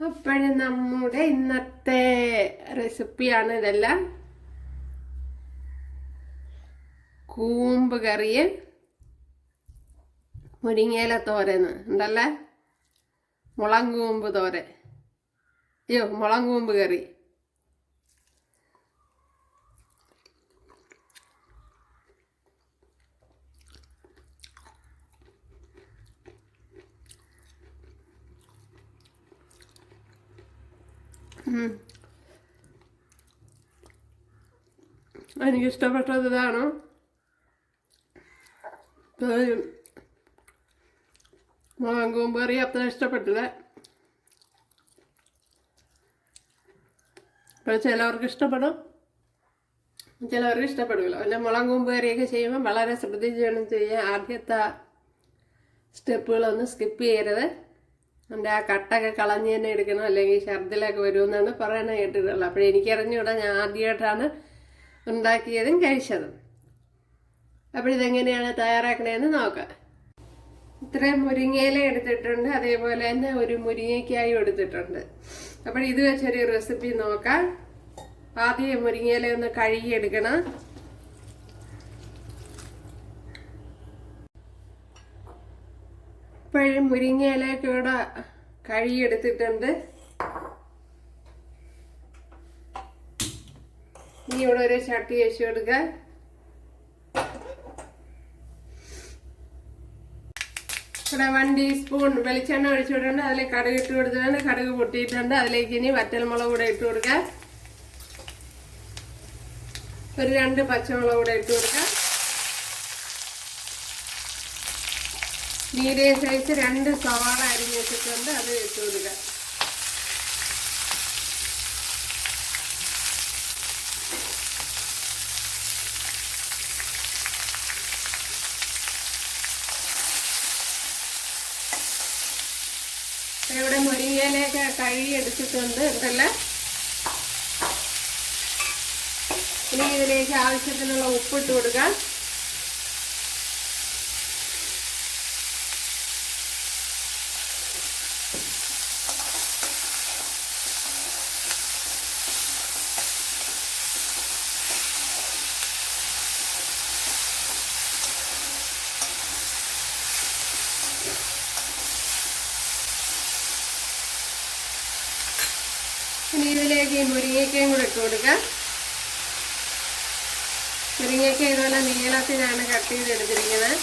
അപ്പോഴും നമ്മുടെ ഇന്നത്തെ റെസിപ്പിയാണ് ഇതെല്ലാം. കൂമ്പ് കറിയും മുരിങ്ങയില തോരന് ഉണ്ടല്ലേ, മുളങ്കൂമ്പ് തോരൻ, മുളങ്കൂമ്പ് കറി. എനിക്കിഷ്ടപ്പെട്ടത് ഇതാണ്. മുളങ്കൂമ്പ് കറി അത്ര ഇഷ്ടപ്പെട്ടില്ല. അപ്പോൾ ചിലവർക്ക് ഇഷ്ടപ്പെടും, ചിലവർക്ക് ഇഷ്ടപ്പെടില്ല. പിന്നെ മുളങ്കൂമ്പ് കറിയൊക്കെ ചെയ്യുമ്പോൾ വളരെ ശ്രദ്ധിച്ച് വേണം ചെയ്യാൻ. ആദ്യത്തെ സ്റ്റെപ്പുകളൊന്നും സ്കിപ്പ് ചെയ്യരുത്. എൻ്റെ ആ കട്ടൊക്കെ കളഞ്ഞ് തന്നെ എടുക്കണം, അല്ലെങ്കിൽ ഛർദിലൊക്കെ വരുമെന്നാണ് പറയണത് കേട്ടിട്ടുള്ളത്. അപ്പോൾ എനിക്കറിഞ്ഞൂടാ, ഞാൻ ആദ്യമായിട്ടാണ് ഉണ്ടാക്കിയതും കഴിച്ചതും. അപ്പോൾ ഇതെങ്ങനെയാണ് തയ്യാറാക്കണതെന്ന് നോക്കാം. ഇത്രയും മുരിങ്ങയില എടുത്തിട്ടുണ്ട്, അതേപോലെ തന്നെ ഒരു മുരിങ്ങയ്ക്കായും എടുത്തിട്ടുണ്ട്. അപ്പോൾ ഇത് വെച്ചൊരു റെസിപ്പി നോക്കാം. ആദ്യം മുരിങ്ങയില ഒന്ന് കഴുകിയെടുക്കണം. ഇപ്പോഴും മുരിങ്ങയിലയൊക്കെ ഇവിടെ കഴുകിയെടുത്തിട്ടുണ്ട്. ഇനി ഇവിടെ ഒരു ചട്ടി വെച്ച് കൊടുക്കുക. ഇവിടെ 1 ടീസ്പൂൺ വെളിച്ചെണ്ണ ഒഴിച്ചു കൊടുത്തിട്ടുണ്ട്. അതിൽ കടുക് ഇട്ട് കൊടുത്തിട്ടുണ്ട്. കടുക് പൊട്ടിയിട്ടുണ്ട്. അതിലേക്ക് ഇനി വറ്റൽമുളക് കൂടെ ഇട്ട് കൊടുക്കുക. ഒരു 2 പച്ചമുളക് കൂടെ ഇട്ട് കൊടുക്കുക. മീഡിയം സൈസ് 2 സവാള അരിഞ്ഞ് വെച്ചിട്ടുണ്ട്, അത് ഇട്ട് കൊടുക്കുക. ഇവിടെ മുരിങ്ങയിലയൊക്കെ കഴുകി എടുത്തിട്ടുണ്ട് ഉണ്ടല്ലേ. ഇനി ഇതിലേക്ക് ആവശ്യത്തിനുള്ള ഉപ്പിട്ട് കൊടുക്കാം. ഇനി ഇതിലേക്ക് ഈ മുരിങ്ങയ്ക്കയും കൂടെ ഇട്ട് കൊടുക്കാം. മുരിങ്ങയ്ക്ക ഇതുപോലെ നീളത്തിനാണ് കട്ട് ചെയ്തെടുത്തിരിക്കുന്നത്.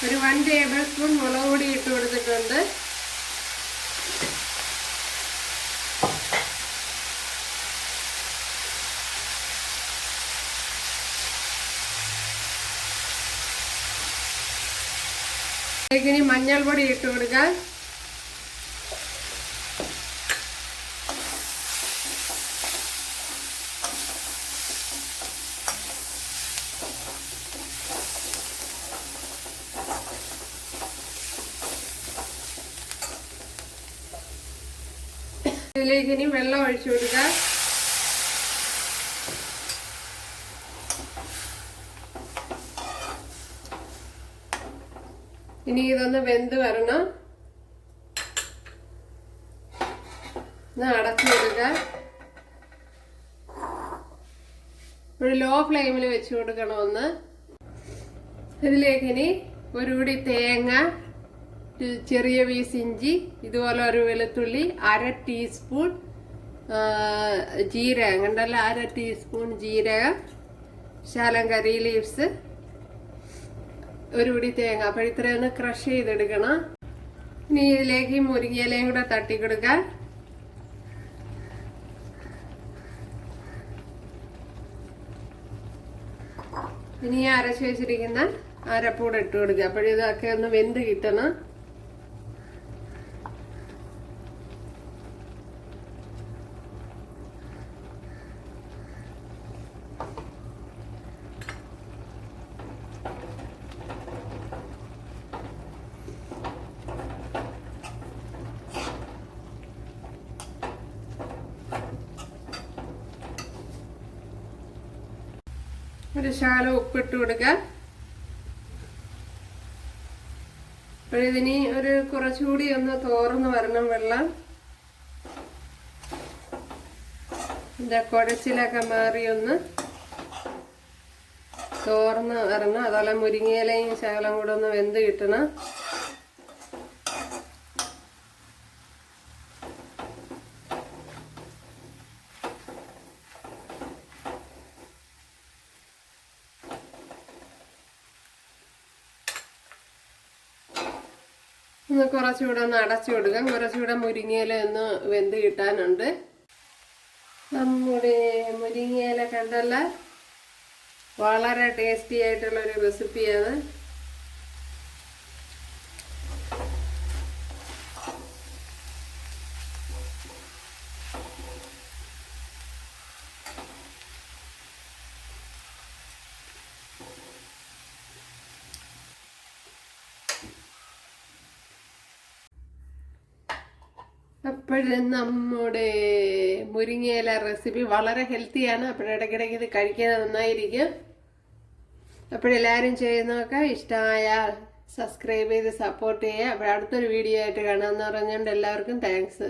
ഒരു 1 ടേബിൾ സ്പൂൺ മുളക് പൊടി ഇട്ട് കൊടുത്തിട്ടുണ്ട്. ഇനി മഞ്ഞൾപ്പൊടി ഇട്ട് കൊടുക്കാം. ഇതിലേക്ക് ഇനി വെള്ളം ഒഴിച്ചു കൊടുക്കാം. ഇനി ഇതൊന്ന് വെന്ത് വരണം. അടച്ചു കൊടുക്കുക. ഒരു ലോ ഫ്ലെയിമിൽ വെച്ച് കൊടുക്കണം ഒന്ന്. ഇതിലേക്ക് ഇനി ഒരു പിടി തേങ്ങ, ചെറിയ പീസ് ഇഞ്ചി, ഇതുപോലെ ഒരു വെളുത്തുള്ളി, 1/2 ടീസ്പൂൺ ജീരകം കണ്ടല്ലോ, 1/2 ടീസ്പൂൺ ജീരകം, ശകലം കറി ലീവ്സ്, ഒരു പിടി തേങ്ങ. അപ്പോൾ ഇത്രയൊന്ന് ക്രഷ് ചെയ്തെടുക്കണം. ഇനി ഇതിലേക്ക് മുരിങ്ങയിലയും കൂടെ തട്ടി കൊടുക്കാം. ഇനി അരച്ച് വെച്ചിരിക്കുന്ന അരപ്പൂടെ ഇട്ട് കൊടുക്കുക. അപ്പോഴിതൊക്കെ ഒന്ന് വെന്ത് കിട്ടണം. ഒരു ശകലം ഉപ്പിട്ട് കൊടുക്കാം. അപ്പോഴിതിനി ഒരു കുറച്ചുകൂടി ഒന്ന് തോർന്ന് വരണം വെള്ളം. ഇതിൻ്റെ കുഴച്ചിലൊക്കെ മാറി ഒന്ന് തോർന്ന് വരണം. അതുപോലെ മുരിങ്ങയിലയും ശകലം കൂടെ ഒന്ന് വെന്ത് കിട്ടണം. ഒന്ന് കുറച്ചുകൂടെ ഒന്ന് അടച്ചു കൊടുക്കാം. കുറച്ചുകൂടെ മുരിങ്ങയില ഒന്ന് വെന്ത് കിട്ടാനുണ്ട്. നമ്മുടെ മുരിങ്ങയില കണ്ടല്ല, വളരെ ടേസ്റ്റി ആയിട്ടുള്ളൊരു റെസിപ്പിയാണ്. അപ്പോഴും നമ്മുടെ മുരിങ്ങയില റെസിപ്പി വളരെ ഹെൽത്തിയാണ്. അപ്പോഴിടയ്ക്കിടയ്ക്ക് ഇത് കഴിക്കാൻ നന്നായിരിക്കും. അപ്പോഴെല്ലാവരും ചെയ്യുന്നതൊക്കെ ഇഷ്ടമായാൽ സബ്സ്ക്രൈബ് ചെയ്ത് സപ്പോർട്ട് ചെയ്യുക. അപ്പോൾ അടുത്തൊരു വീഡിയോ ആയിട്ട് കാണാമെന്ന് പറഞ്ഞുകൊണ്ട് എല്ലാവർക്കും താങ്ക്സ്.